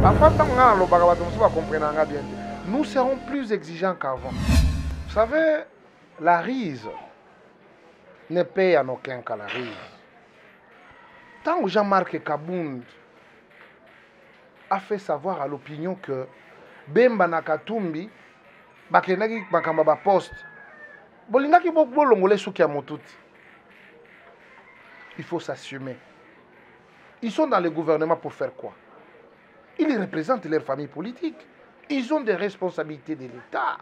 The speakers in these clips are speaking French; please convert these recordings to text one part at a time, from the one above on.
Parfois, nous serons plus exigeants qu'avant. Vous savez, la rise ne paye en aucun cas la rise. Tant que Jean-Marc Kabound a fait savoir à l'opinion que Bemba Nakatumbi, Bakenaki Bakamba poste, Bolingaki Bolongole Soukia Motuti. Il faut s'assumer. Ils sont dans le gouvernement pour faire quoi? Ils représentent leur famille politique. Ils ont des responsabilités de l'État.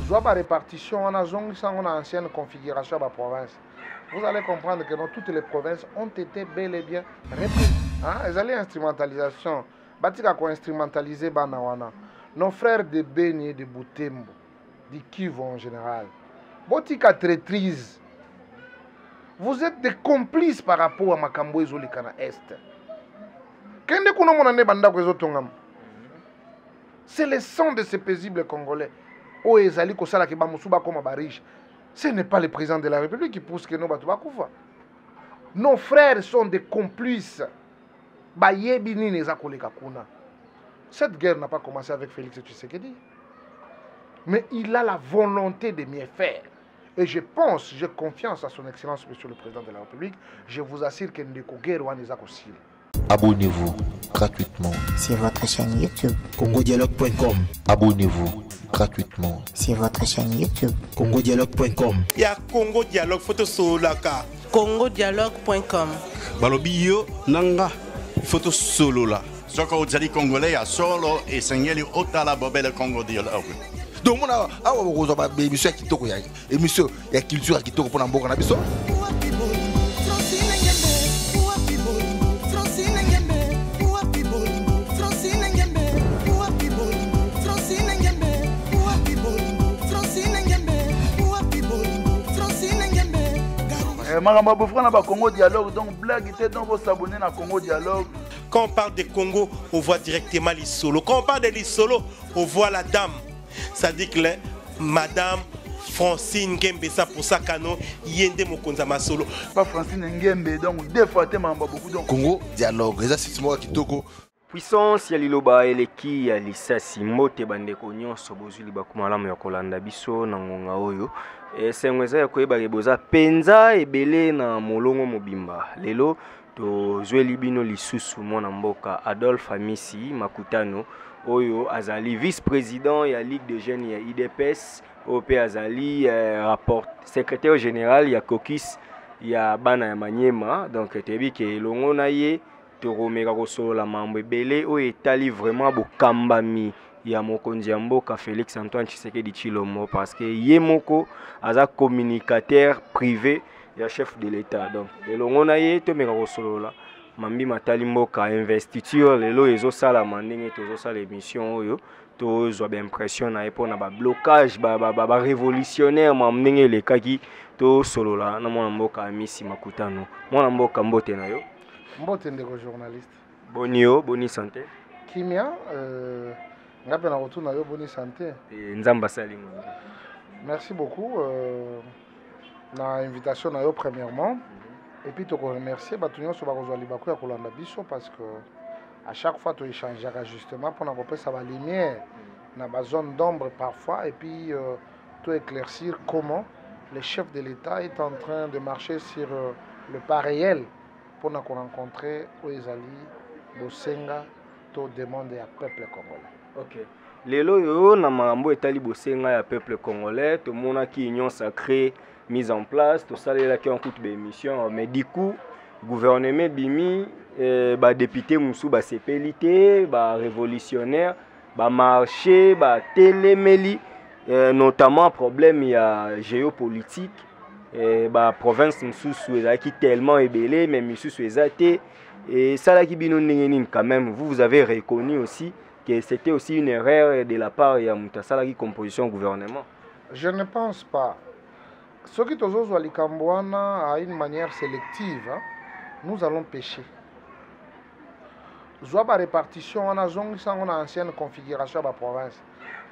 Zoaba répartition, on a une ancienne configuration de la province. Vous allez comprendre que dans toutes les provinces ont été bel et bien représentées. Ils allaient instrumentalisation. Batika ko instrumentaliser banawana. Nos frères de Beni et de Boutembo, de Kivu en général. Botika traîtrise. Vous êtes des complices par rapport à Makambo et Zolikana Est. C'est le sang de ces paisibles Congolais. Ce n'est pas le président de la République qui pousse que nous battons. Nos frères sont des complices. Cette guerre n'a pas commencé avec Félix Tshisekedi. Mais il a la volonté de mieux faire. Et je pense, j'ai confiance à son Excellence, Monsieur le Président de la République. Je vous assure que nous avons aussi. Abonnez-vous gratuitement sur votre chaîne YouTube congodialogue.com. Abonnez-vous gratuitement sur votre chaîne YouTube congodialogue.com. Il y a Congo Dialogue photo solaka congodialogue.com. Balobi yo nanga photo solo la. Soko ozali congolais ya solo et sengeli otala bobele Congo Dialogue. Donc on a awa émission ya kitoko ya émission ya culture ya kitoko pona mboka na biso. Maramba Bofrana ba Congo Dialogue, donc blague était donc vous s'abonner à Congo Dialogue. Quand on parle de Congo, on voit directement les solos. Quand on parle de les solos, on voit la dame. Ça dit que Madame Francine Ngembe, ça pour ça cano yende mokonza ma solo. Pas Francine Ngembe, donc deux fois te mamba beaucoup donc Congo Dialogue, ça c'est moi kitoko. Puissance ya liloba eleki ya lisasi mote bandeko nyonso bozuli bakumalamu ya kolanda biso na ngonga oyo esengweza ya koyeba boza penza ebele na molongo mobimba lelo tozweli bino lisusu mwana mboka Adolphe Amisi Makutano oyo azali vice-président ya Ligue de Jeunes ya IDPS ope azali secrétaire général ya caucus ya bana ya Manyema donc tebi ke elongo na ye toromeka kosolola mambo ebele oyo etali vraiment bokambami ya mokonzi ya mboka Félix Antoine Tshisekedi Tshilombo parce que ye moko aza communicateur privé ya chef de l'État donc elongo na ye tomeka kosolola mambi matali mboka investiture lelo ezosalama ndenge tozosala émission oyo tozwa baimpression na ye mpona bablocage barévolutionnaire mam ndenge elekaki tosolola na mwana mboka Amisi Makutano mwana mboka mbote na yo. Mbote ndeko journaliste. Bonio, boni santé. Kimia, ngape na retour na yo boni santé. Nzamba salingo. Merci beaucoup na invitation na yo premièrement. Et puis te remercier batunyo so bakozwa libako ya kolanda biso parce que à chaque fois tu échanges justement pour na kopesa ba lumière na ba zone d'ombre parfois et puis tu éclaircir comment le chef de l'État est en train de marcher sur le pas réel. Pour nous rencontrer Oezali, Bosenga, to demande à peuple congolais. Ok. Lelo yo na marambo etali Bosenga ya peuple congolais, to mona ki union sacrée mise en place, to salela ki en coûte d'émission, mais du coup gouvernement bimi ba député musu ba sepelité, ba révolutionnaire, ba marché, ba téléméli, notamment problème ya géopolitique. La province est tellement ébélée, mais et ça qui quand même, vous avez reconnu aussi que c'était aussi une erreur de la part de la composition gouvernement. Je ne pense pas. Ce qui est à une manière sélective, nous allons pêcher. Zoaba répartition, on a une ancienne configuration de la province.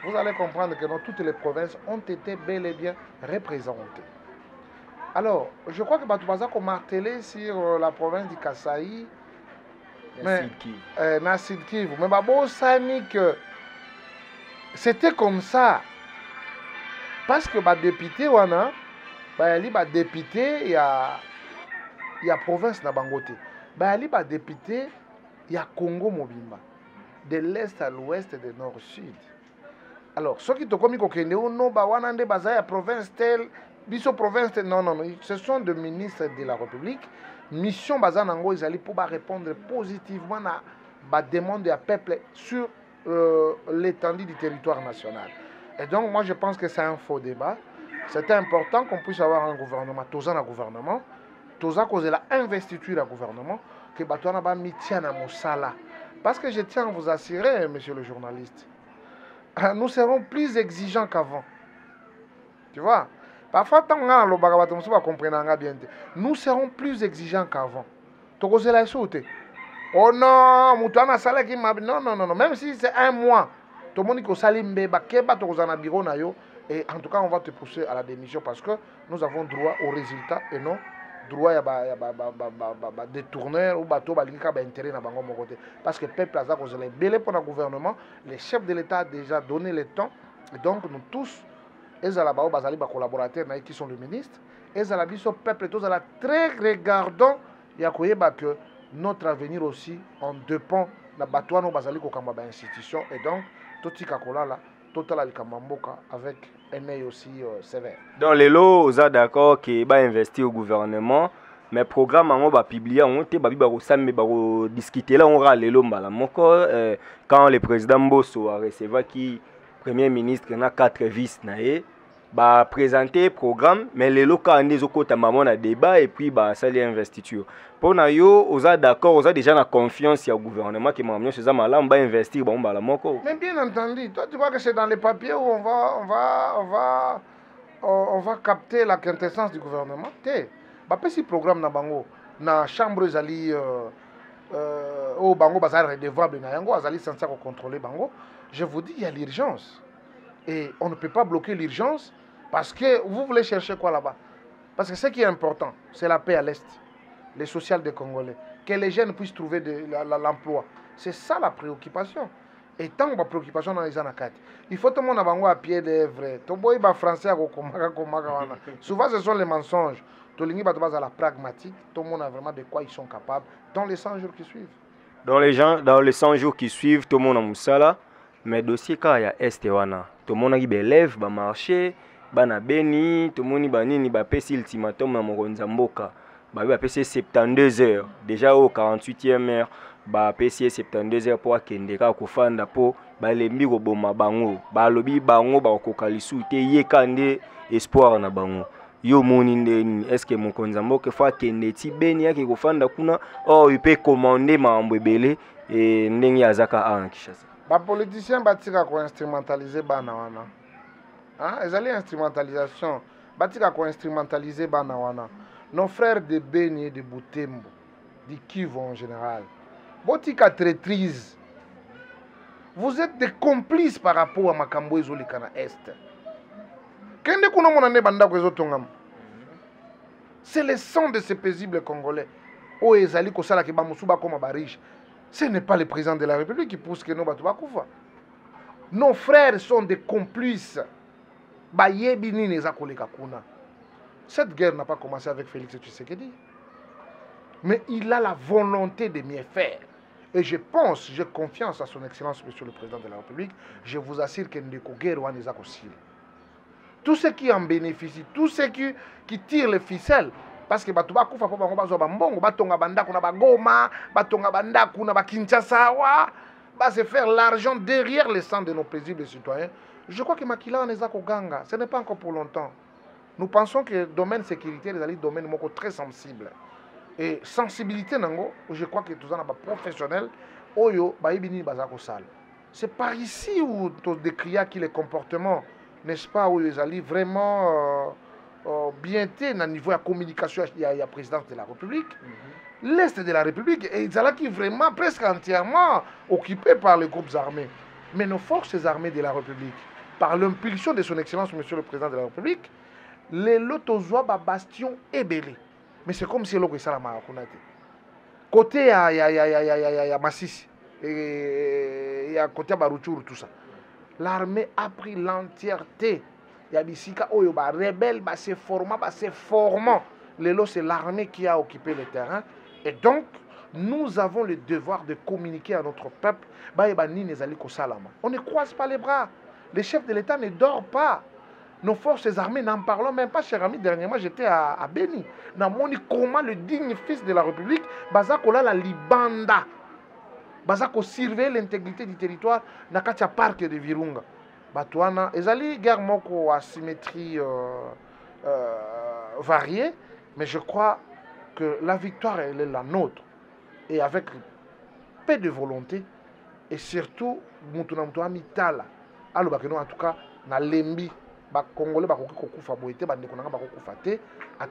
Vous allez comprendre que dans toutes les provinces ont été bel et bien représentées. Alors, je crois que Batoubaza a martelé sur la province du Kasaï Mais na Sud Kivu. Mais babo sani que c'était comme ça. Parce que ba député wana ba yali ba député ya province na Bangote. Ba yali ba député ya Congo mobimba. De l'est à l'ouest et de nord au sud. Alors, ceux qui te commis kokende ou non ba wana nde baza ya province telle, biso province telle. Non, ce sont des ministres de la République. Mission baza nango ezali pour ba répondre positivement à ba demande du peuple sur l'étendue du territoire national. Et donc, moi, je pense que c'est un faux débat. C'est important qu'on puisse avoir un gouvernement, tous un gouvernement, tous à cause de la investiture du gouvernement, que Batouana ba mitien à Moussala. Parce que je tiens à vous assurer, monsieur le journaliste, nous serons plus exigeants qu'avant. Tu vois? Parfois, tant que bien, nous serons plus exigeants qu'avant. Oh non, non, même si c'est un mois, tout le monde qui salimbe, bureau et en tout cas, on va te pousser à la démission parce que nous avons droit au résultat et non droit à détourneur ou bateau intérêt dans bango côté parce que peuple a cause les belé pour le gouvernement, les chefs de l'État a déjà donné le temps et donc nous tous les alaba bazali ba collaborateurs qui sont le ministre et ala biso peuple tous ala très regardant ya koyeba que notre avenir aussi en dépend na batouano bazali ko kamba ba institution et donc totika kolala total alikamamboka avec un œil aussi sévère. Dans les lots, vous êtes d'accord que va investir au gouvernement, mais programme on va publier, on va discuter là, on va les lots quand le président Mbosso a recevé qui premier ministre na 4 vices naé, va présenter programme, mais les lots quand des autres maman a débat et puis bah ça les investiture. Pour na yo, vous êtes d'accord, vous êtes déjà na confiance au gouvernement qui m'a amené ce zaman là, on va investir bon bah la moko. Mais bien entendu, toi tu vois que c'est dans les papiers où on va capter la quintessence du gouvernement. Bah si programme na bango na chambre zali au bango bazar redevable na yango azali censé contrôler bango. Je vous dis il y a l'urgence et on ne peut pas bloquer l'urgence parce que vous voulez chercher quoi là-bas. Parce que ce qui est important, c'est la paix à l'est. Les sociales des Congolais, que les jeunes puissent trouver l'emploi. C'est ça la préoccupation. Et tant que la préoccupation dans les anakati, il faut tout le monde avoir à pied d'œuvre. Tout le monde français souvent ce sont les mensonges. Tout le monde à la pragmatique. Tout le monde a vraiment de quoi ils sont capables dans les 100 jours qui suivent. Dans les 100 jours qui suivent, tout le monde a moussala. Mais dossier quand il y a est wana, tout le monde a des élèves, ba marché, ba na beni, tout le monde a nini ba pesi ultimatum na mokonza mboka. Bah oui, PC 72 heures. Déjà au 48e heure, bah PC 72 heures pour akendeka kufanda po ba lembi ko boma bango. Ba lobi bango ba ko kalisu te yekande espoir na bango. Yo moni ndeni est-ce que mon konzambo ke fa kende ti beni yake kufanda kuna il peut commander mambo ebele et ndenge azaka a Kinshasa. Ba politicien batika ko instrumentaliser bana wana. Hein, ezali instrumentalisation. Batika ko instrumentaliser bana wana. Nos frères de Beni et de Boutembo, du Kivu en général, Botika traîtrise. Vous êtes des complices par rapport à Makambo et Zolikana Est. C'est le sang de ces paisibles Congolais. Oh, Ezali Kosala Kiba Moussouba comme Abarish. Ce n'est pas le président de la République qui pousse que nous batouba. Nos frères sont des complices. Bayebini Nezakoleka Kuna. Cette guerre n'a pas commencé avec Félix Tshisekedi. Mais il a la volonté de mieux faire. Et je pense, j'ai confiance à son Excellence, Monsieur le Président de la République. Je vous assure que Ndeko Guerre n'est pas possible. Tous ceux qui en bénéficient, tous ceux qui tirent les ficelles, parce que Batouba Koufa Poba Mbongo, Batonga Banda Kuna Bagoma, Batonga Banda Kuna Bakinshasa, va se faire l'argent derrière les sangs de nos paisibles citoyens. Je crois que Makila n'est pas Koganga. Ce n'est pas encore pour longtemps. Nous pensons que le domaine sécurité est un domaine très sensible. Et sensibilité, je crois que tout ça n'est pas professionnel. C'est par ici où tu décris que les comportements, n'est-ce pas, où ils allaient vraiment bien au niveau de la communication il y a la présidence de la République. L'Est de la République, et ils allaient vraiment presque entièrement occupés par les groupes armés. Mais nos forces armées de la République, par l'impulsion de son Excellence, Monsieur le Président de la République, les lotozoa bastion ébélé. Mais c'est comme si l'eau est la maraconate. Côté, il y a Massissi. Et il y a côté Barouchour, tout ça. L'armée a pris l'entièreté. Il y a des rebelles, c'est formant. Lelo, c'est l'armée qui a occupé le terrain. Et donc, nous avons le devoir de communiquer à notre peuple. On ne croise pas les bras. Le chef de l'État ne dort pas. Nos forces armées, n'en parlons même pas, cher ami. Dernièrement, j'étais à Béni. Comment le digne fils de la République, Bazakola la Libanda, Bazako surveille l'intégrité du territoire, Nakatia Parc de Virunga. Batouana, ezali guerre moko asymétrie variée, mais je crois que la victoire, elle est la nôtre. Et avec peu de volonté, et surtout, Moutouna Mitala, en tout cas, na lembi. Congolais en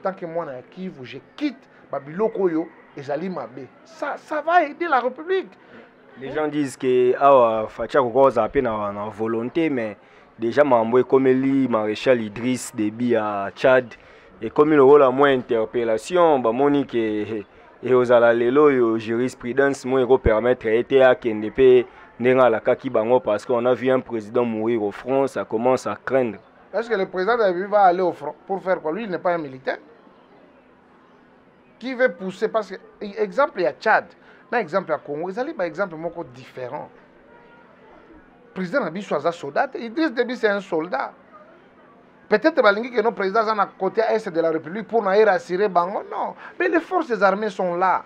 tant que moi na Kivu, je quitte Babiloko yo et Zali Mabé. Ça va aider la République. Les gens disent que Fatia Koko a peine en volonté, mais déjà Mambo comme lui, maréchal Idriss Déby à Tchad, et comme il aura la moins interpellation, Monique et aux alalelo jurisprudence moi permettre été à KNDP n'enga la kaki bango parce qu'on a vu un président mourir au front, ça commence à craindre. Est-ce que le président de la République va aller au front pour faire quoi? Lui, il n'est pas un militaire. Qui veut pousser? Parce que, exemple, il y a Tchad. Dans l'exemple, il y a Congo. Ils allaient par exemple différent. Le président de la République soit un soldat. Idriss Déby, c'est un soldat. Peut-être que nos présidents sont à côté est de la République pour nous rassurer Bango. Non. Mais les forces armées sont là.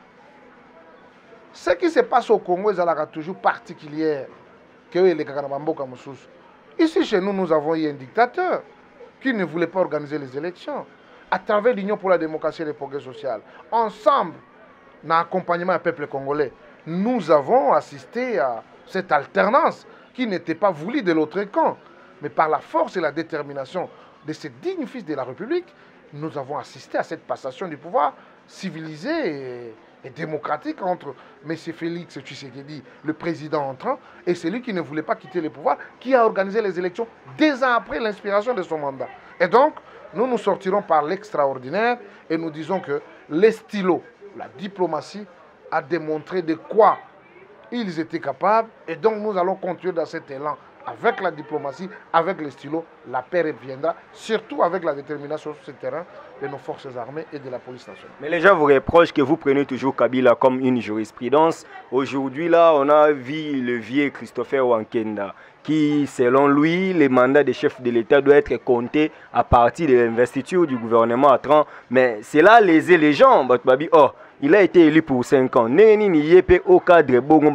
Ce qui se passe au Congo, c'est toujours particulier. Que les Kakanabambo comme sous. Ici, chez nous, nous avons eu un dictateur qui ne voulait pas organiser les élections. À travers l'Union pour la démocratie et le progrès social, ensemble, dans l'accompagnement du peuple congolais, nous avons assisté à cette alternance qui n'était pas voulue de l'autre camp. Mais par la force et la détermination de ces dignes fils de la République, nous avons assisté à cette passation du pouvoir civilisé et démocratique entre M. Félix Tshisekedi, le président entrant, et celui qui ne voulait pas quitter le pouvoir, qui a organisé les élections 2 ans après l'inspiration de son mandat. Et donc, nous sortirons par l'extraordinaire et nous disons que les stylos, la diplomatie, a démontré de quoi ils étaient capables. Et donc, nous allons continuer dans cet élan avec la diplomatie, avec les stylos, la paix reviendra, surtout avec la détermination sur ce terrain de nos forces armées et de la police nationale. Mais les gens vous reprochent que vous prenez toujours Kabila comme une jurisprudence. Aujourd'hui, là, on a vu le vieux Christopher Wankenda, qui, selon lui, les mandats des chefs de l'État doivent être comptés à partir de l'investiture du gouvernement à 30. Mais c'est là léser les gens. Il a été élu pour 5 ans. Neni au cadre bon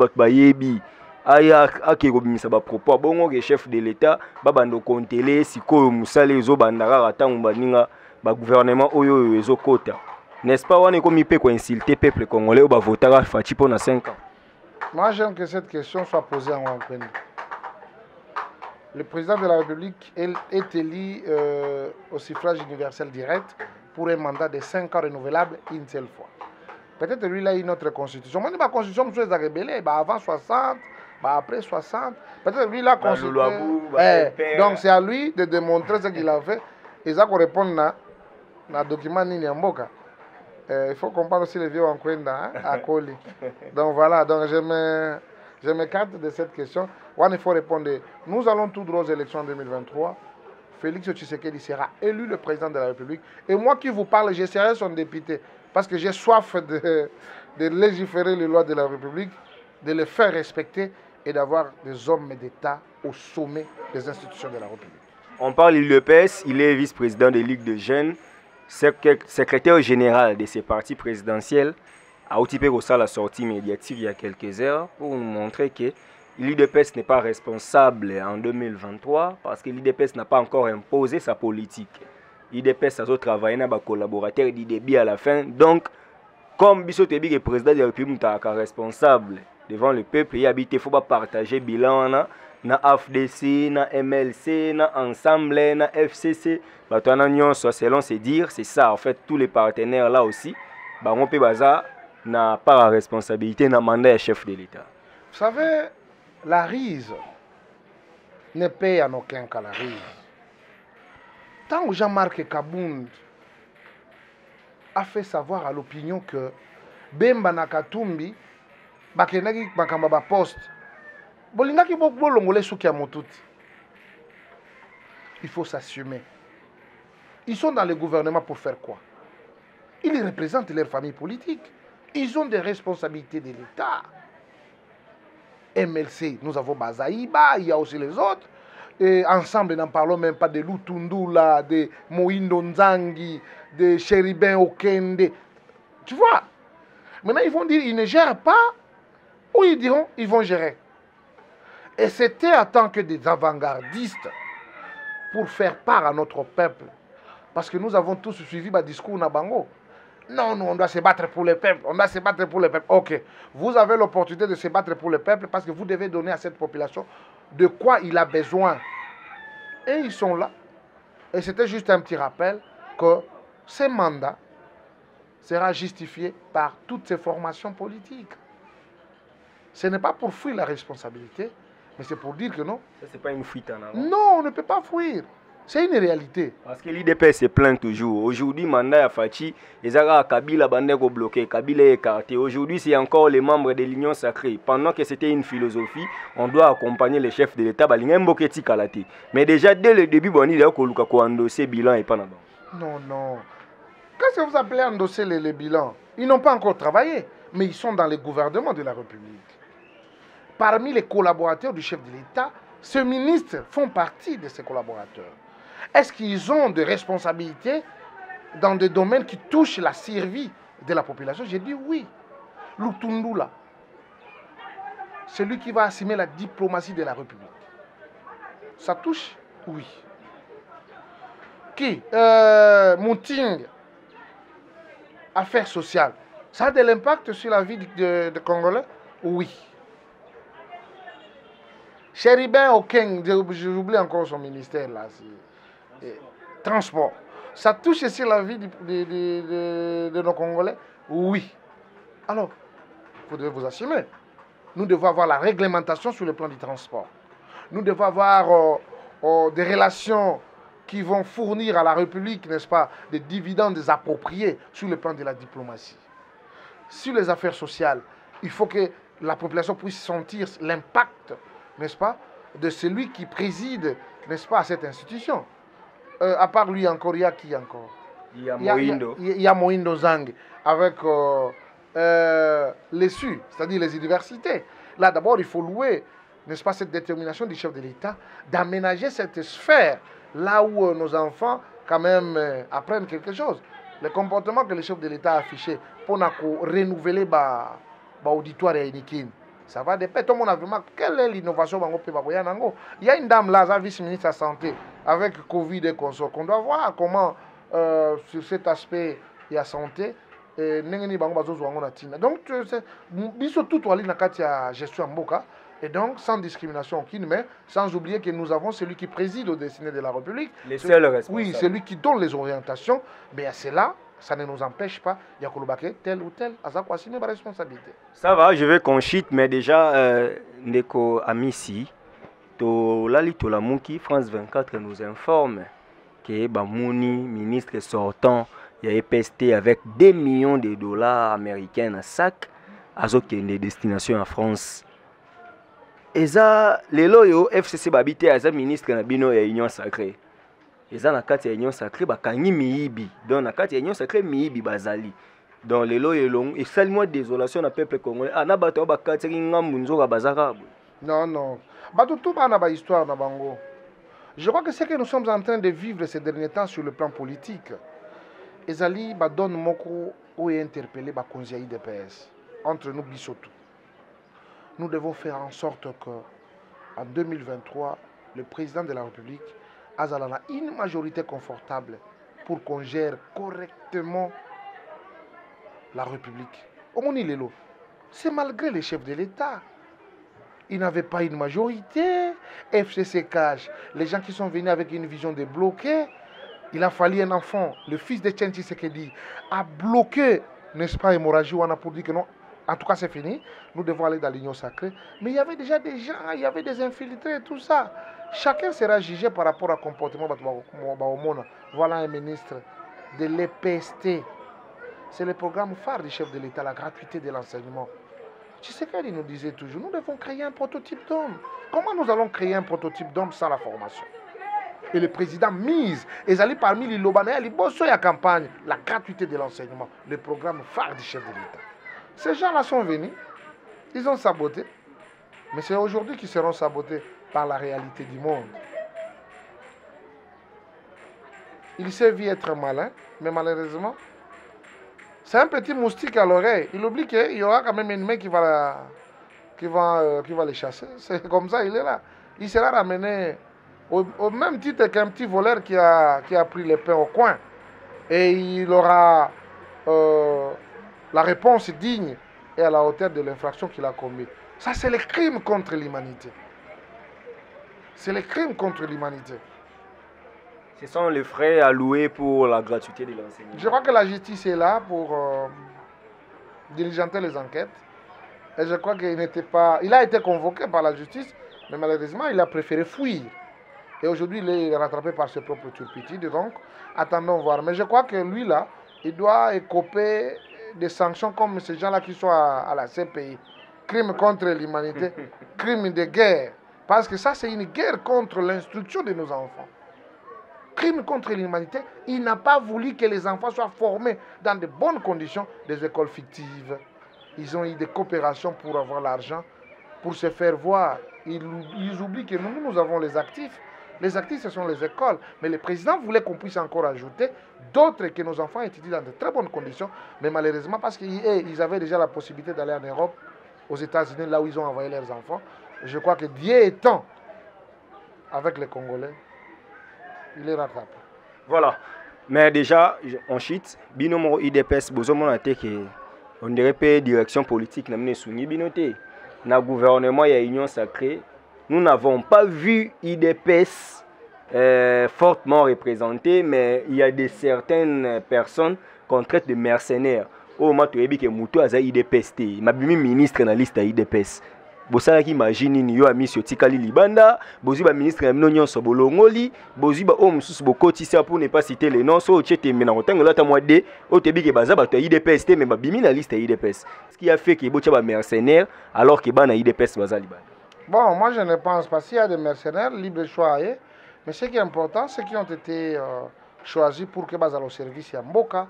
aya akirobimisa ba propos bongo ke chef de l'État babando kontele sikoyo musale ezo bandaka katango baninga ba gouvernement oyo ezo kota. N'est-ce pas wane komi pe ko insulter peuple congolais ba votera Fachi pendant 5 ans? Moi j'aime que cette question soit posée en Wankenda. Le président de la République est élu au suffrage universel direct pour un mandat de 5 ans renouvelable une seule fois. Peut-être lui là une autre constitution. Moi, ma constitution, je suis rebellé avant 60, après 60. Peut-être lui là constitution. Donc c'est à lui de démontrer ce qu'il a fait. Et ça correspond à un document Nini Mboka. Il faut comprendre aussi les vieux en Kwenda à Koli. Donc voilà, donc je m'écarte de cette question. Il faut répondre. Nous allons tout droit aux élections en 2023. Félix Tshisekedi sera élu le président de la République. Et moi qui vous parle, je serai son député. Parce que j'ai soif de légiférer les lois de la République, de les faire respecter et d'avoir des hommes d'État au sommet des institutions de la République. On parle de l'UPS, il est vice-président des Ligues de Jeunes, secrétaire général de ces partis présidentiels, a occupé aussi la sortie médiatique il y a quelques heures pour nous montrer que l'UDPS n'est pas responsable en 2023 parce que l'UDPS n'a pas encore imposé sa politique. L'UDPS a travaillé avec des collaborateurs du début à la fin. Donc, comme Bissotebi est président de la République, est responsable devant le peuple, il faut partager le bilan na AFDC, na MLC, na Ensemble, na FCC. Selon ses dires, c'est ça. En fait, tous les partenaires là aussi, on peut n'a pas la responsabilité dans le mandat de chef de l'État. Vous savez, la RISE ne paye en aucun cas la RISE. Tant que Jean-Marc Kabound a fait savoir à l'opinion que Bemba na Katumbi bakendaki makamba ba poste bolingaki bolongole suki ya motuti. Il faut s'assumer. Ils sont dans le gouvernement pour faire quoi? Ils représentent leur famille politique. Ils ont des responsabilités de l'État. MLC, nous avons Bazaïba, il y a aussi les autres. Et ensemble, n'en parlons même pas de Lutundula, de Moindo Nzangi, de Chéribin Okende. Tu vois? Maintenant, ils vont dire ils ne gèrent pas, ou ils diront ils vont gérer. Et c'était en tant que des avant-gardistes pour faire part à notre peuple. Parce que nous avons tous suivi le discours Nabango. Non, nous, on doit se battre pour le peuple. On doit se battre pour le peuple. Ok. Vous avez l'opportunité de se battre pour le peuple parce que vous devez donner à cette population de quoi il a besoin. Et ils sont là. Et c'était juste un petit rappel que ce mandat sera justifié par toutes ces formations politiques. Ce n'est pas pour fuir la responsabilité, mais c'est pour dire que non. Ça, c'est pas une fuite en avant. Non, on ne peut pas fuir. C'est une réalité. Parce que l'IDP se plaint toujours. Aujourd'hui, mandat à Fachi, les Arabes Kabila bandeko bloqué, Kabila est écarté. Aujourd'hui, c'est encore les membres de l'Union sacrée. Pendant que c'était une philosophie, on doit accompagner les chefs de l'État. Mais déjà, dès le début, on dit que endosser bilan et pas là-bas. Non, non. Qu'est-ce que vous appelez endosser les bilans? Ils n'ont pas encore travaillé, mais ils sont dans le gouvernement de la République. Parmi les collaborateurs du chef de l'État, ces ministres font partie de ces collaborateurs. Est-ce qu'ils ont des responsabilités dans des domaines qui touchent la survie de la population? J'ai dit oui. Lutundula, celui qui va assumer la diplomatie de la République. Ça touche? Oui. Qui? Mouting, affaires sociales. Ça a de l'impact sur la vie des Congolais? Oui. Chéribin Okeng, j'oublie encore son ministère là. Transport. Ça touche aussi la vie de nos Congolais? Oui. Alors, vous devez vous assumer. Nous devons avoir la réglementation sur le plan du transport. Nous devons avoir des relations qui vont fournir à la République, n'est-ce pas, des dividendes appropriés sur le plan de la diplomatie. Sur les affaires sociales, il faut que la population puisse sentir l'impact, n'est-ce pas, de celui qui préside, n'est-ce pas, à cette institution. À part lui encore, il y a qui encore? Il y a Moindo. Il y a Moindo Zang avec les SU, c'est-à-dire les universités. Là, d'abord, il faut louer, n'est-ce pas, cette détermination du chef de l'État d'aménager cette sphère là où nos enfants, quand même, apprennent quelque chose. Le comportement que le chef de l'État a affiché pour renouveler l'auditoire et Inikin, ça va dépendre. Tout le monde a vraiment, quelle est l'innovation? Il y a une dame là, la vice-ministre de la Santé, avec Covid et consort, qu'on doit voir comment, sur cet aspect, il y a santé. Donc, tout gestion Mboka. Et donc, sans discrimination aucune, mais sans oublier que nous avons celui qui préside au destiné de la République. Les seuls responsables. Oui, celui qui donne les orientations. Mais c'est là, ça ne nous empêche pas, il y a tel ou tel, à ça assumer ma responsabilité. Ça va, je vais qu'on chite, mais déjà, Ndeko Amissi, Lali Tolamuki, France 24 nous informe que Bamouni, ministre sortant, il y a EPST avec 2 millions de dollars américains à sac, à des destinations en France. Et ça, les loyaux FCC babité à un ministre na bino et union sacrée. Et ça, na kati ya union sacrée, bakangi miibi. Donc, na kati ya union sacrée, miibi bazali. Donc, les loyaux longs, et seulement désolation na peuple congolais. Ah, na bato bakati ngambu bazaka. Non, non. Bato tout ba na ba histoire na bango. Je crois que c'est que nous sommes en train de vivre ces derniers temps sur le plan politique. Ezali ba donne moko ou est interpellé ba konzia IDPS. Entre nous bisotou. Nous devons faire en sorte qu'en 2023, le président de la République a une majorité confortable pour qu'on gère correctement la République. C'est malgré les chefs de l'État. Ils n'avaient pas une majorité. FCC cache. Les gens qui sont venus avec une vision de bloquer. Il a fallu un enfant, le fils de Tchenchi Sekedi, a bloqué, n'est-ce pas, hémorragie, on a pour dire que non. En tout cas, c'est fini. Nous devons aller dans l'union sacrée. Mais il y avait déjà des gens, il y avait des infiltrés et tout ça. Chacun sera jugé par rapport au comportement. Voilà un ministre de l'EPST c'est le programme phare du chef de l'État, la gratuité de l'enseignement. Tu sais qu'il nous disait toujours, nous devons créer un prototype d'homme. Comment nous allons créer un prototype d'homme sans la formation? Et le président mise, et ils allaient parmi les Lobanais, les bossons et la campagne, la gratuité de l'enseignement, le programme phare du chef de l'État. Ces gens-là sont venus, ils ont saboté, mais c'est aujourd'hui qu'ils seront sabotés par la réalité du monde. Il s'est vu être malin, mais malheureusement, c'est un petit moustique à l'oreille. Il oublie qu'il y aura quand même une main qui va les chasser. C'est comme ça, il est là. Il sera ramené au même titre qu'un petit voleur qui a pris les pains au coin. Et il aura la réponse digne et à la hauteur de l'infraction qu'il a commis. Ça, c'est le crime contre l'humanité. C'est le crime contre l'humanité. Ce sont les frais alloués pour la gratuité de l'enseignement. Je crois que la justice est là pour diligenter les enquêtes. Et je crois qu'il n'était pas... Il a été convoqué par la justice, mais malheureusement, il a préféré fuir. Et aujourd'hui, il est rattrapé par ses propres turpitudes. Donc, attendons voir. Mais je crois que lui, là, il doit écoper des sanctions comme ces gens-là qui sont à la CPI. Crime contre l'humanité, crime de guerre. Parce que ça, c'est une guerre contre l'instruction de nos enfants. Crime contre l'humanité, il n'a pas voulu que les enfants soient formés dans de bonnes conditions, des écoles fictives. Ils ont eu des coopérations pour avoir l'argent, pour se faire voir. Ils oublient que nous avons les actifs. Les actifs, ce sont les écoles. Mais le président voulait qu'on puisse encore ajouter d'autres que nos enfants étudient dans de très bonnes conditions. Mais malheureusement, parce qu'ils avaient déjà la possibilité d'aller en Europe, aux États-Unis, là où ils ont envoyé leurs enfants. Je crois que Dieu est temps avec les Congolais. Il est rattrapé. Voilà. Mais déjà, on chute. Binomo IDPS, on dirait pas direction politique. Dans le gouvernement, il y a une union sacrée. Nous n'avons pas vu IDPS fortement représenté, mais il y a certaines personnes qu'on traite de mercenaires. Oh, moi, tu as dit que Moutou a IDPS. Ma ministre dans la liste IDPS. Bosala ki imagine ni yo ami sur Tikali Libanda, bozi ba ministre na minonyo so bolongoli, bozi ba o mususu bokoti sa pour ne pas citer les noms so chete mena otango lata moi de o tebi ke baza ba to IDPS mais ba bimi na liste IDPS. Ce qui a fait que bocha ba mercenaires alors que ba na IDPS baza Libanda. Bon, moi je ne pense pas s'il y a des mercenaires libre choix mais ce qui est important c'est qu'ils ont été choisis pour que baza au service ya mboka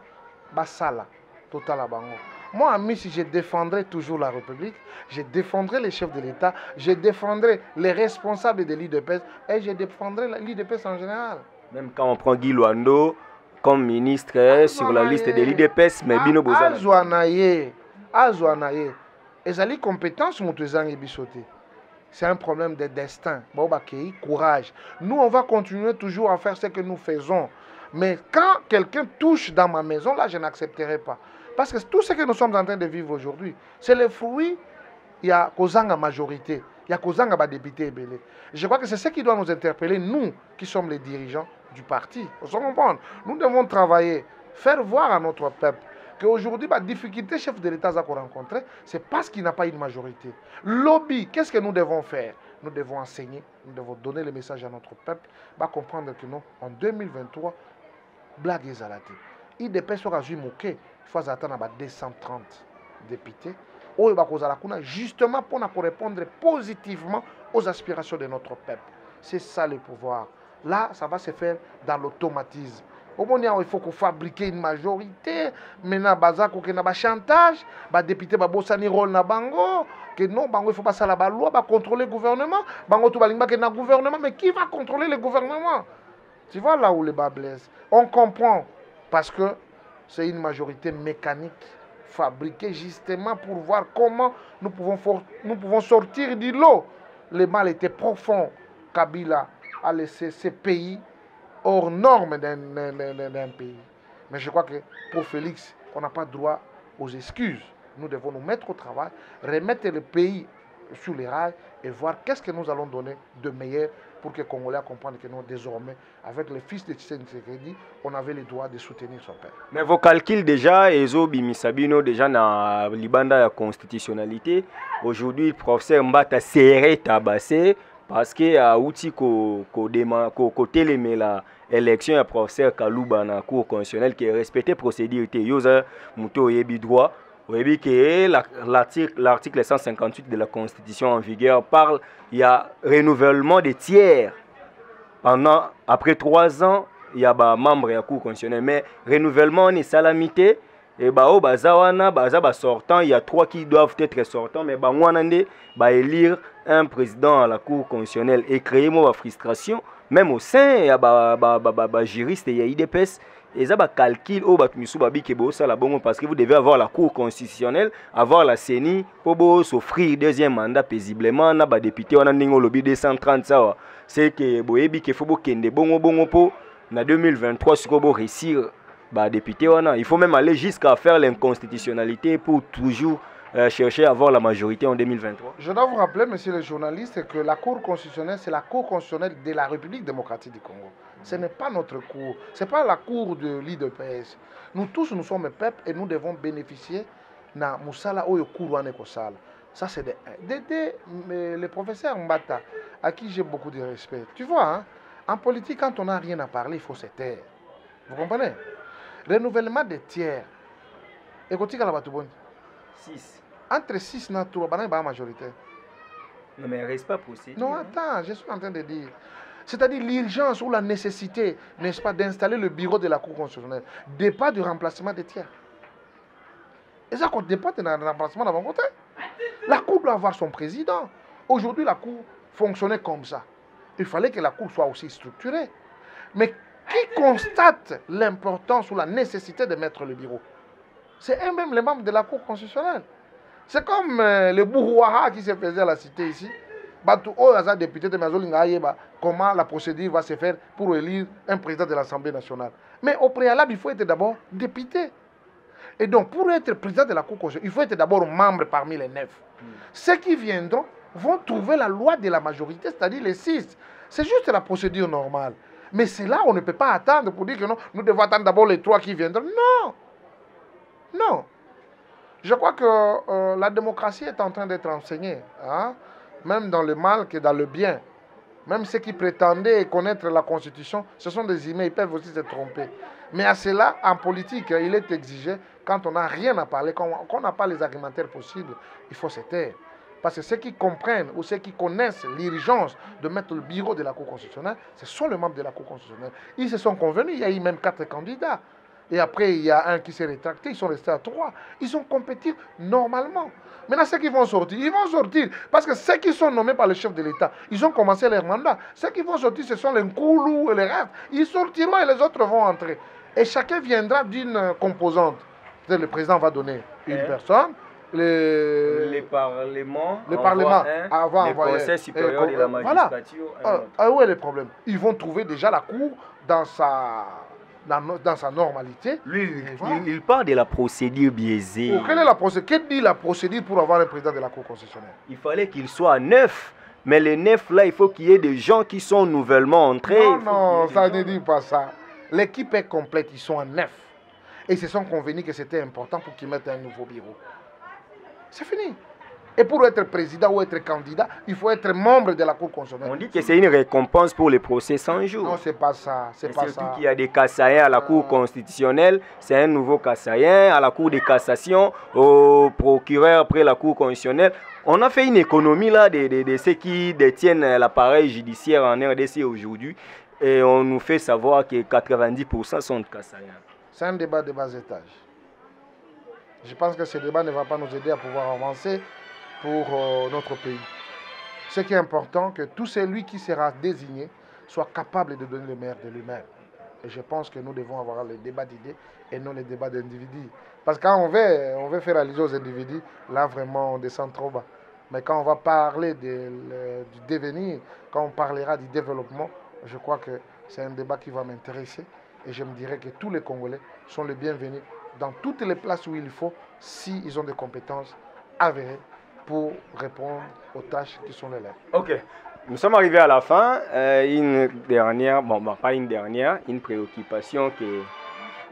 basala total bango. Moi, ami, si je défendrai toujours la République, je défendrai les chefs de l'État, je défendrai les responsables de l'IDPS et je défendrai l'IDPS en général. Même quand on prend Guy Luando comme ministre sur la liste de l'IDPS, mais Bino Bozana. Azouanaye. Ezali compétence moutezangi bisoté. C'est un problème de destin. Courage. Nous, on va continuer toujours à faire ce que nous faisons. Mais quand quelqu'un touche dans ma maison, là, je n'accepterai pas. Parce que tout ce que nous sommes en train de vivre aujourd'hui, c'est le fruit, il y a Kozanga majorité, il y a Kozanga député. Je crois que c'est ce qui doit nous interpeller, nous qui sommes les dirigeants du parti. Nous devons travailler, faire voir à notre peuple qu'aujourd'hui, la difficulté chef de l'État qu'on rencontré, c'est parce qu'il n'a pas une majorité. Lobby, qu'est-ce que nous devons faire? Nous devons enseigner, nous devons donner le message à notre peuple, comprendre que nous, en 2023, blague et zalate. IDPS sera moqué. Il faut attendre 230 députés. Justement pour répondre positivement aux aspirations de notre peuple. C'est ça le pouvoir. Là, ça va se faire dans l'automatisme. Au moment où il faut fabriquer une majorité, maintenant, il y a un chantage, les députés ont un rôle dans bango, que non, il ne faut pas ça la loi, contrôler le gouvernement, gouvernement, mais qui va contrôler le gouvernement? Tu vois là où les bas blessent. On comprend parce que c'est une majorité mécanique fabriquée justement pour voir comment nous pouvons sortir du lot. Le mal était profond. Kabila a laissé ces pays hors normes d'un pays. Mais je crois que pour Félix, on n'a pas droit aux excuses. Nous devons nous mettre au travail, remettre le pays sur les rails et voir qu'est-ce que nous allons donner de meilleur pour que les Congolais comprennent que nous, désormais, avec le fils de Tshisekedi, on avait le droit de soutenir son père. Mais vos calculs déjà, Ezo Bimisabino, déjà dans Libanda la constitutionnalité, aujourd'hui, le professeur Mbata serré tabassé parce que a outil côté la élection à professeur Kalouba dans la Cour constitutionnelle qui respectait procédure. Yosa Mouto Yebi droit. Oui, que l'article 158 de la Constitution en vigueur parle, il y a renouvellement des tiers. Après 3 ans, il y a des membres de la Cour constitutionnelle. Mais renouvellement est salamité. Et au Bazawana, sortant, il y a 3 qui doivent être sortants. Mais élire un président à la Cour constitutionnelle et créer une frustration. Même au sein, il y a des juristes et il y a IDPS. Et ça, calcul parce que vous devez avoir la Cour constitutionnelle, avoir la CENI pour s'offrir deuxième mandat paisiblement. On a député, on a un lobby 230. C'est que il faut que en 2023, si vous réussir, député, il faut même aller jusqu'à faire l'inconstitutionnalité pour toujours chercher à avoir la majorité en 2023. Je dois vous rappeler, monsieur le journaliste, que la Cour constitutionnelle, c'est la Cour constitutionnelle de la République démocratique du Congo. Ce n'est pas notre cour, ce n'est pas la cour de l'IDPS. Nous tous, nous sommes peuple et nous devons bénéficier de Moussala ou Kourouane Kosala. Ça, c'est le professeur Mbata, à qui j'ai beaucoup de respect. Tu vois, hein, en politique, quand on n'a rien à parler, il faut se taire. Vous comprenez? Renouvellement des tiers. Écoutez, 6. Entre 6 et 3, il y a la majorité. Non, mais il ne reste pas possible. Non, attends, je suis en train de dire. C'est-à-dire l'urgence ou la nécessité, n'est-ce pas, d'installer le bureau de la Cour constitutionnelle. Départ du remplacement des tiers. Et ça, quand départ du remplacement d'avant côté. La Cour doit avoir son président. Aujourd'hui, la Cour fonctionnait comme ça. Il fallait que la Cour soit aussi structurée. Mais qui constate l'importance ou la nécessité de mettre le bureau? C'est eux-mêmes les membres de la Cour constitutionnelle. C'est comme le bourrouaha qui se faisait à la cité ici. Député de comment la procédure va se faire pour élire un président de l'Assemblée nationale. Mais au préalable, il faut être d'abord député. Et donc, pour être président de la Cour constitutionnelle, il faut être d'abord membre parmi les 9. Ceux qui viendront vont trouver la loi de la majorité, c'est-à-dire les 6. C'est juste la procédure normale. Mais c'est là on ne peut pas attendre pour dire que non, nous devons attendre d'abord les 3 qui viendront. Non. Non. Je crois que la démocratie est en train d'être enseignée. Hein? Même dans le mal que dans le bien. Même ceux qui prétendaient connaître la Constitution, ce sont des humains, ils peuvent aussi se tromper. Mais à cela, en politique, il est exigé, quand on n'a rien à parler, quand on n'a pas les argumentaires possibles, il faut se taire. Parce que ceux qui comprennent ou ceux qui connaissent l'urgence de mettre le bureau de la Cour constitutionnelle, ce sont les membres de la Cour constitutionnelle. Ils se sont convenus, il y a eu même 4 candidats. Et après, il y a un qui s'est rétracté, ils sont restés à 3. Ils ont compétit normalement. Maintenant, ceux qui vont sortir, ils vont sortir. Parce que ceux qui sont nommés par le chef de l'État, ils ont commencé leur mandat. Ceux qui vont sortir, ce sont les Nkoulou et les restes. Ils sortiront et les autres vont entrer. Et chacun viendra d'une composante. Le président va donner une personne. Les parlements, le Parlement avant le Conseil supérieur de la magistrature. Voilà. Où est le problème? Ils vont trouver déjà la Cour dans sa normalité. Lui, il parle de la procédure biaisée. Quelle est la procédure? Qu'est-ce dit la procédure pour avoir un président de la Cour constitutionnelle? Il fallait qu'il soit 9. Mais les 9 là, il faut qu'il y ait des gens qui sont nouvellement entrés. Non, ça ne dit pas ça. L'équipe est complète, ils sont à 9. Et ils se sont convenus que c'était important pour qu'ils mettent un nouveau bureau. C'est fini. Et pour être président ou être candidat, il faut être membre de la Cour constitutionnelle. On dit que c'est une récompense pour les procès 100 jours. Non, c'est pas ça. C'est pas surtout qu'il y a des Kassaïens à la Cour constitutionnelle. C'est un nouveau Kassaïen à la Cour de cassation, au procureur après la Cour constitutionnelle. On a fait une économie là de ceux qui détiennent l'appareil judiciaire en RDC aujourd'hui. Et on nous fait savoir que 90% sont Kassaïens. C'est un débat de bas étage. Je pense que ce débat ne va pas nous aider à pouvoir avancer pour notre pays. Ce qui est important, que tout celui qui sera désigné soit capable de donner le meilleur de lui-même. Et je pense que nous devons avoir les débats d'idées et non les débats d'individus. Parce que quand on veut faire allusion aux individus, là vraiment on descend trop bas. Mais quand on va parler du devenir, quand on parlera du développement, je crois que c'est un débat qui va m'intéresser. Et je me dirais que tous les Congolais sont les bienvenus dans toutes les places où il faut, s'ils ont des compétences avérées pour répondre aux tâches qui sont les leurs. Ok, nous sommes arrivés à la fin. Une dernière, pas une dernière, une préoccupation que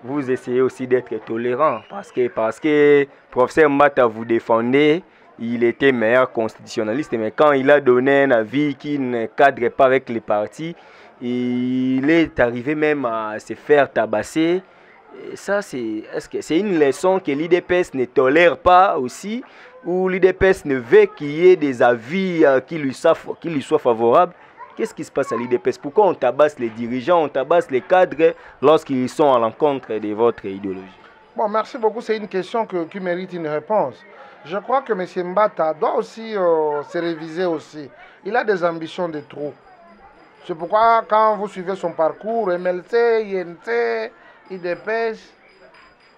vous essayez aussi d'être tolérant. Parce que professeur Mbata, vous défendez, il était meilleur constitutionnaliste, mais quand il a donné un avis qui ne cadre pas avec les partis, il est arrivé même à se faire tabasser. Et ça, est-ce que c'est une leçon que l'IDPS ne tolère pas aussi, ou l'IDPS ne veut qu'il y ait des avis qui lui soient favorables? Qu'est-ce qui se passe à l'IDPS? Pourquoi on tabasse les dirigeants, on tabasse les cadres lorsqu'ils sont à l'encontre de votre idéologie? Bon, merci beaucoup. C'est une question qui mérite une réponse. Je crois que M. Mbata doit aussi se réviser aussi. Il a des ambitions de trop. C'est pourquoi quand vous suivez son parcours, MLC, INT, IDPS,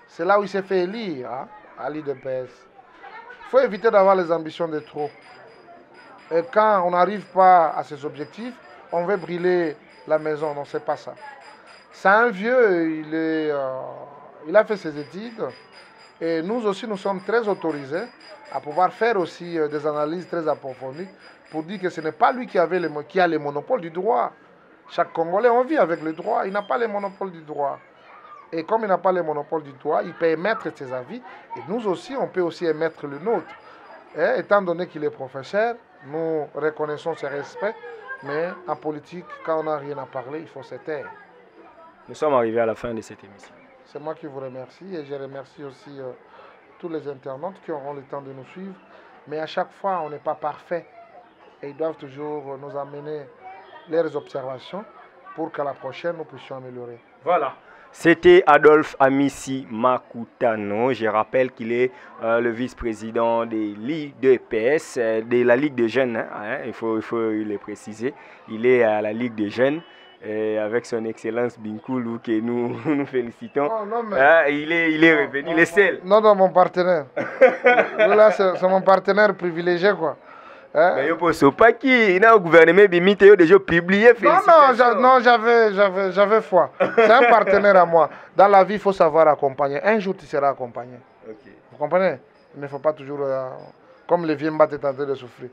c'est là où il s'est fait élire, hein, à l'IDPS. Il faut éviter d'avoir les ambitions de trop. Et quand on n'arrive pas à ses objectifs, on veut brûler la maison. Non, c'est pas ça. C'est un vieux, il a fait ses études. Et nous aussi, nous sommes très autorisés à pouvoir faire aussi des analyses très approfondies pour dire que ce n'est pas lui qui a le monopole du droit. Chaque Congolais, on vit avec le droit. Il n'a pas le monopole du droit. Et comme il n'a pas le monopole du droit, il peut émettre ses avis. Et nous aussi, on peut aussi émettre le nôtre. Et étant donné qu'il est professeur, nous reconnaissons ses respects. Mais en politique, quand on n'a rien à parler, il faut se taire. Nous sommes arrivés à la fin de cette émission. C'est moi qui vous remercie et je remercie aussi tous les internautes qui auront le temps de nous suivre. Mais à chaque fois, on n'est pas parfait. Et ils doivent toujours nous amener leurs observations pour qu'à la prochaine, nous puissions améliorer. Voilà. C'était Adolphe Amissi Makutano. Je rappelle qu'il est le vice-président de l'IDPS, de la Ligue des jeunes. Hein, il faut le préciser. Il est à la Ligue des jeunes. Et avec son excellence Binkoulou que nous félicitons. Oh, non, mais... il est revenu, il est seul. Non, mon partenaire. Là, c'est mon partenaire privilégié, quoi. Hein? Mais il ne pas qui il a un gouvernement qui a déjà publié. Non, j'avais foi. C'est un partenaire à moi. Dans la vie, il faut savoir accompagner. Un jour, tu seras accompagné. Okay. Vous comprenez? Il ne faut pas toujours, comme les vieux mbats, tenter de souffrir.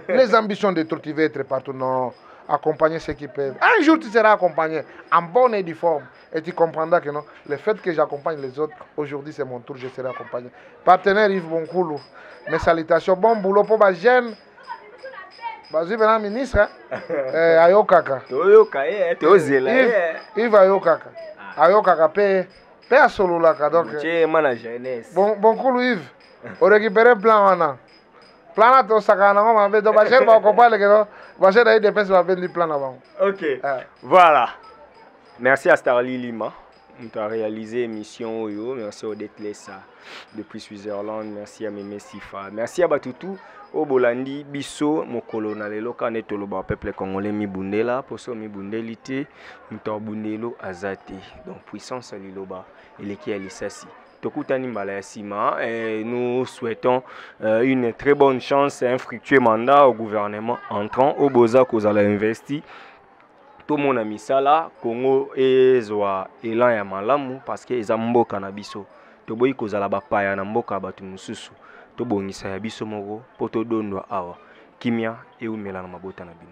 Les ambitions de tout, tu veux être partout, non. Accompagner ceux qui peuvent. Un jour, tu seras accompagné en bonne et due forme. Et tu comprendras que non, le fait que j'accompagne les autres, aujourd'hui c'est mon tour, je serai accompagné. Partenaire Yves Bonkoulou, mes salutations. Bon boulot pour ma jeune. Vas-y, maintenant, ministre. Ayokaka. Yves Ayokaka. Ayokaka, paix à Sololaka. Donc, Bonkoulou Yves, on récupère plan maintenant. Plan to sakana ngoma be do bacher ba ko pale que bacher da IDPS va venir plan avant. OK. Voilà. Merci à Starly Lima. On a réalisé émission Oyo. Merci à Odette Lessa depuis Switzerland. Merci à Mémé Sifa. Merci à Batutu au Bolandi Bisso mokolo na lelo kana toloba peuple congolais mi bundela poso mi bundelité muto bundelo azate. Donc puissance liloba eleki alisasi. Et nous souhaitons une très bonne chance et un fructueux mandat au gouvernement entrant au Boza qu'on a investi. Tout le monde a mis ça là. Congo et Zoa élan ya malamu parce que ils ont mboka na biso. To boyi ko zala ba paya na mboka batu mususu. To bongisa ya biso moko poto dondwa awa. Kimia et umela na mabota na bino.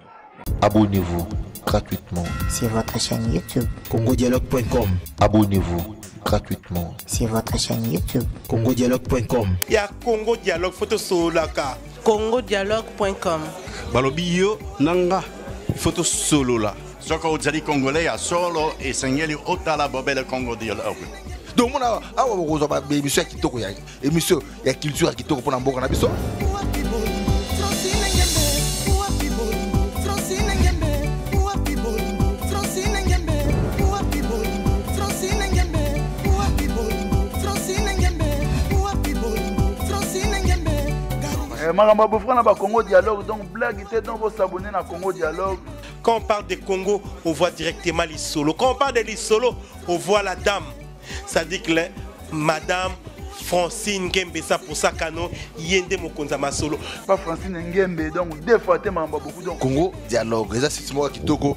Abonnez-vous gratuitement sur votre chaîne YouTube congodialogue.com. Abonnez-vous gratuitement sur votre chaîne YouTube congodialogue.com. Il y a Congo Dialogue photo solaka. congodialogue.com. Balobio nanga photo solo la. Soko ozali congolais ya solo et sengeli otala bobele Congo Dialogue. Donc on a awa émission kitoko ya émission ya culture kitoko pona mboka na biso. Makambo bofra na ba Congo Dialogue, donc blague était dans vos abonnés na Congo Dialogue. Quand on parle de Congo, on voit directement l'Isolo. Quand on parle de l'Isolo, on voit la dame. Ça dit que Madame Francine Ngembe, ça pour ça Kano, Yende Mokonza Masolo. Pas Francine Ngembe, donc deux fois, tu m'as beaucoup. Congo Dialogue, ça c'est moi qui togo.